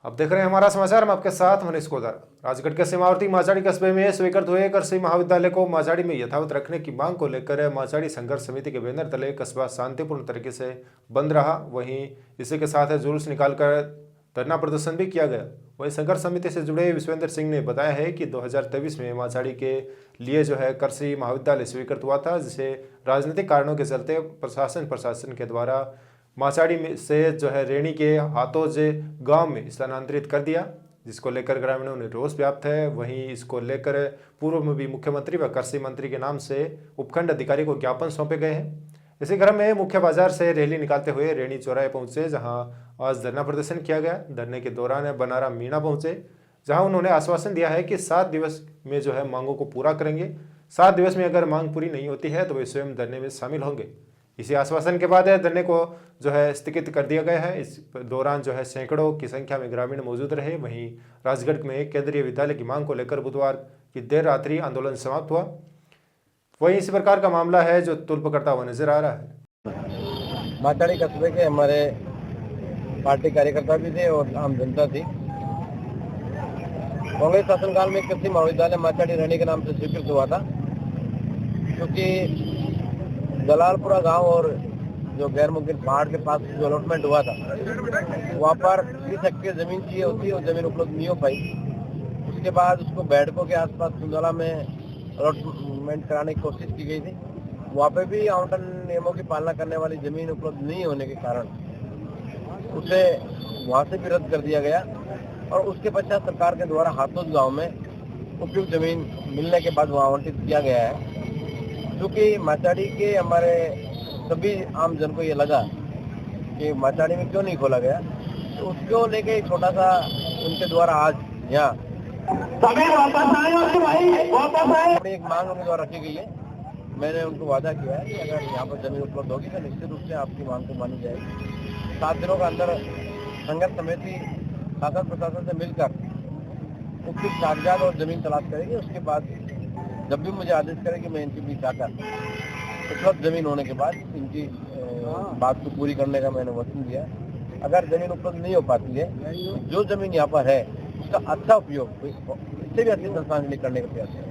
अब देख रहे हैं हमारा समाचार। हम आपके साथ मनीष कोदार। राजगढ़ के सीमावर्ती माचाड़ी कस्बे में स्वीकृत हुए कृषि महाविद्यालय को माचाड़ी में यथावत रखने की मांग को लेकर माचाड़ी संघर्ष समिति के बैनर तले कस्बा शांतिपूर्ण तरीके से बंद रहा। वहीं इसी के साथ जुलूस निकालकर धरना प्रदर्शन भी किया गया। वहीं संघर्ष समिति से जुड़े विश्वेंद्र सिंह ने बताया है कि 2023 में माचाड़ी के लिए कृषि महाविद्यालय स्वीकृत हुआ था, जिसे राजनीतिक कारणों के चलते प्रशासन के द्वारा माचाड़ी में से रेणी के हाथोजे गांव में स्थानांतरित कर दिया, जिसको लेकर ग्रामीणों में रोष व्याप्त है। वहीं इसको लेकर पूर्व में भी मुख्यमंत्री व कृषि मंत्री के नाम से उपखंड अधिकारी को ज्ञापन सौंपे गए हैं। इसी क्रम में मुख्य बाजार से रैली निकालते हुए रेणी चौराहे पहुंचे, जहां आज धरना प्रदर्शन किया गया। धरने के दौरान बनारा मीणा पहुंचे, जहां उन्होंने आश्वासन दिया है कि 7 दिवस में मांगों को पूरा करेंगे। 7 दिवस में अगर मांग पूरी नहीं होती है तो वे स्वयं धरने में शामिल होंगे। इसी आश्वासन के बाद धरने को स्थगित कर दिया गया है। इस दौरान सैकड़ों की संख्या में ग्रामीण मौजूद रहे। वहीं राजगढ़ में केंद्रीय विद्यालय की मांग को लेकर बुधवार की देर रात्रि आंदोलन समाप्त हुआ। वहीं इसी प्रकार का मामला है जो तुल्प करता हुआ नजर आ रहा है। माचाड़ी कस्बे के हमारे पार्टी कार्यकर्ता भी थे और आम जनता थी। कांग्रेस शासनकाल में कृषि महाविद्यालय माचाड़ी रेणी के नाम से स्वीकृत हुआ था, क्योंकि जलालपुरा गांव और जो गैर मुमकिन पहाड़ के पास जो अलॉटमेंट हुआ था, वहाँ पर 30 हेक्टेयर जमीन चाहिए होती और जमीन उपलब्ध नहीं हो पाई। उसके बाद उसको बैठकों के आसपास कुंदला में अलॉटमेंट कराने की कोशिश की गई थी। वहाँ पे भी आवंटन नियमों की पालना करने वाली जमीन उपलब्ध नहीं होने के कारण उसे वहाँ से भी रद्द कर दिया गया और उसके पश्चात सरकार के द्वारा हाथोज गाँव में उपयुक्त जमीन मिलने के बाद वहाँ आवंटित किया गया है। क्योंकि माचाड़ी के हमारे सभी आम जन को ये लगा कि माचाड़ी में क्यों नहीं खोला गया, तो उसको लेके छोटा सा उनके द्वारा आज यहाँ एक मांग उनके द्वारा रखी गई है। मैंने उनको वादा किया है कि अगर यहाँ पर जमीन उपलब्ध होगी तो निश्चित रूप से आपकी मांग को मानी जाएगी। 7 दिनों के अंदर संघर्ष समिति शासन प्रशासन से मिलकर उपयुक्त कागजात और जमीन तलाश करेगी। उसके बाद जब भी मुझे आदेश करें मैं इनके बीच आकर उपलब्ध जमीन होने के बाद इनकी बात को पूरी करने का मैंने वचन दिया। अगर जमीन उपलब्ध नहीं हो पाती है, जो जमीन यहाँ पर है उसका अच्छा उपयोग इससे भी अच्छी संस्थान के लिए करने का प्रयास है।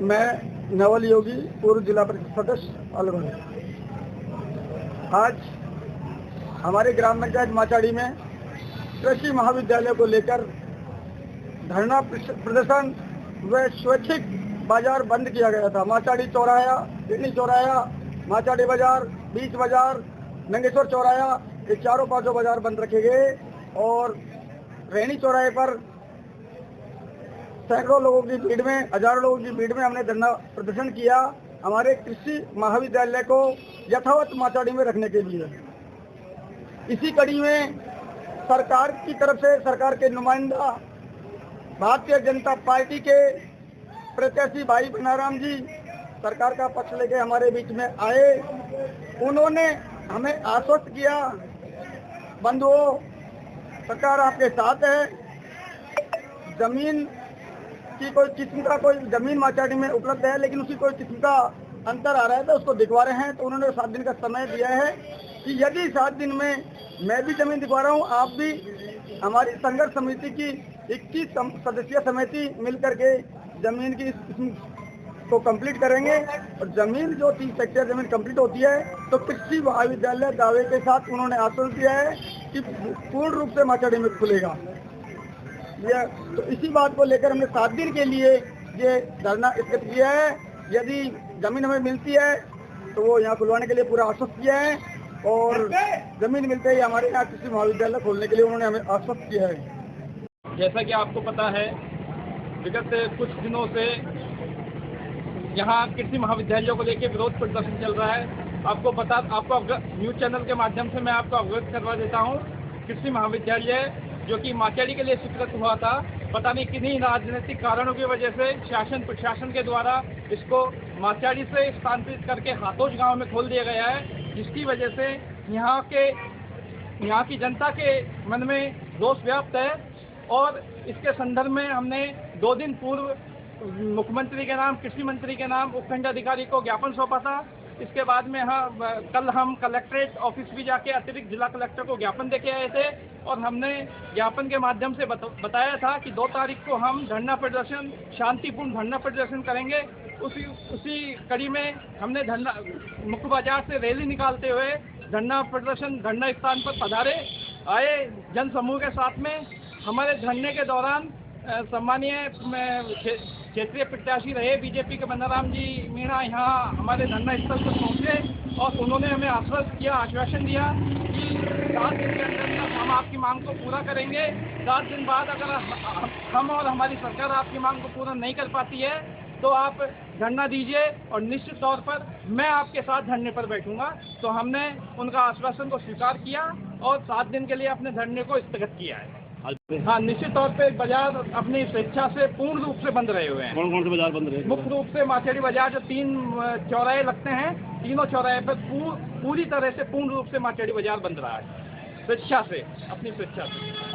मैं नवल योगी, पूर्व जिला परिषद सदस्य अलवर। आज हमारे ग्राम पंचायत माचाड़ी में कृषि महाविद्यालय को लेकर धरना प्रदर्शन व स्वैच्छिक बाजार बंद किया गया था। माचाड़ी चौराहा, रेणी चौराहा, माचाड़ी बाजार, बीच बाजार, नंगेश्वर चौराहा, ये चारों 5 बाजार बंद रखे गए और रेणी चौराहे पर सैकड़ों लोगों की भीड़ में, हजारों लोगों की भीड़ में हमने धरना प्रदर्शन किया हमारे कृषि महाविद्यालय को यथावत माचाड़ी में रखने के लिए। इसी कड़ी में सरकार की तरफ से सरकार के नुमाइंदा भारतीय जनता पार्टी के प्रत्याशी भाई बनाराम जी सरकार का पक्ष लेके हमारे बीच में आए। उन्होंने हमें आश्वस्त किया, बंधुओं सरकार आपके साथ है। जमीन की कोई किस्म का कोई जमीन माचाड़ी में उपलब्ध है, लेकिन उसकी कोई किस्म का अंतर आ रहा है तो उसको दिखवा रहे हैं। तो उन्होंने 7 दिन का समय दिया है कि यदि 7 दिन में मैं भी जमीन दिखवा रहा हूँ, आप भी हमारी संघर्ष समिति की 21 सदस्यीय समिति मिलकर के जमीन की को कंप्लीट करेंगे और जमीन जो 30 हेक्टेयर जमीन कंप्लीट होती है तो कृषि महाविद्यालय दावे के साथ उन्होंने आश्वासन दिया है कि पूर्ण रूप से माचाड़ी में खुलेगा। तो इसी बात को लेकर हमने 7 दिन के लिए ये धरना स्थगित किया है। यदि जमीन हमें मिलती है तो वो यहाँ खुलवाने के लिए पूरा आश्वस्त किया है और जमीन मिलते ही हमारे यहाँ कृषि महाविद्यालय खोलने के लिए उन्होंने हमें आश्वस्त किया है। जैसा कि आपको पता है, विगत कुछ दिनों से यहाँ कृषि महाविद्यालयों को लेकर विरोध प्रदर्शन चल रहा है। आपको न्यूज चैनल के माध्यम से मैं आपको अवगत करवा देता हूँ। कृषि महाविद्यालय जो कि माचाड़ी के लिए स्वीकृत हुआ था, पता नहीं किन्हीं राजनीतिक कारणों की वजह से शासन प्रशासन के द्वारा इसको माचाड़ी से स्थानांतरित करके हाथोज गांव में खोल दिया गया है, जिसकी वजह से यहाँ की जनता के मन में रोष व्याप्त है। और इसके संदर्भ में हमने 2 दिन पूर्व मुख्यमंत्री के नाम, कृषि मंत्री के नाम उपखंड अधिकारी को ज्ञापन सौंपा था इसके बाद में कल हम कलेक्ट्रेट ऑफिस भी जाके अतिरिक्त जिला कलेक्टर को ज्ञापन देके आए थे और हमने ज्ञापन के माध्यम से बताया था कि 2 तारीख को हम धरना प्रदर्शन, शांतिपूर्ण धरना प्रदर्शन करेंगे। उसी कड़ी में हमने मुख्य बाजार से रैली निकालते हुए धरना प्रदर्शन धरना स्थान पर पधारे आए जन समूह के साथ में। हमारे धरने के दौरान सम्मानीय क्षेत्रीय प्रत्याशी रहे बीजेपी के बन्नाराम जी मीणा यहाँ हमारे धरना स्थल पर पहुँचे और उन्होंने हमें आश्वासन दिया कि 7 दिन के अंदर हम आपकी मांग को पूरा करेंगे। 7 दिन बाद अगर हम और हमारी सरकार आपकी मांग को पूरा नहीं कर पाती है तो आप धरना दीजिए और निश्चित तौर पर मैं आपके साथ धरने पर बैठूंगा। तो हमने उनका आश्वासन को स्वीकार किया और 7 दिन के लिए अपने धरने को स्थगित किया है। हाँ, निश्चित तौर पे बाजार अपनी स्वेच्छा से पूर्ण रूप से बंद रहे हुए हैं। कौन कौन से बाजार बंद रहे? मुख्य रूप से माचेड़ी बाजार जो 3 चौराहे लगते हैं, तीनों चौराहे पर पूरी तरह से पूर्ण रूप से माचेड़ी बाजार बंद रहा है, स्वेच्छा से, अपनी स्वेच्छा से।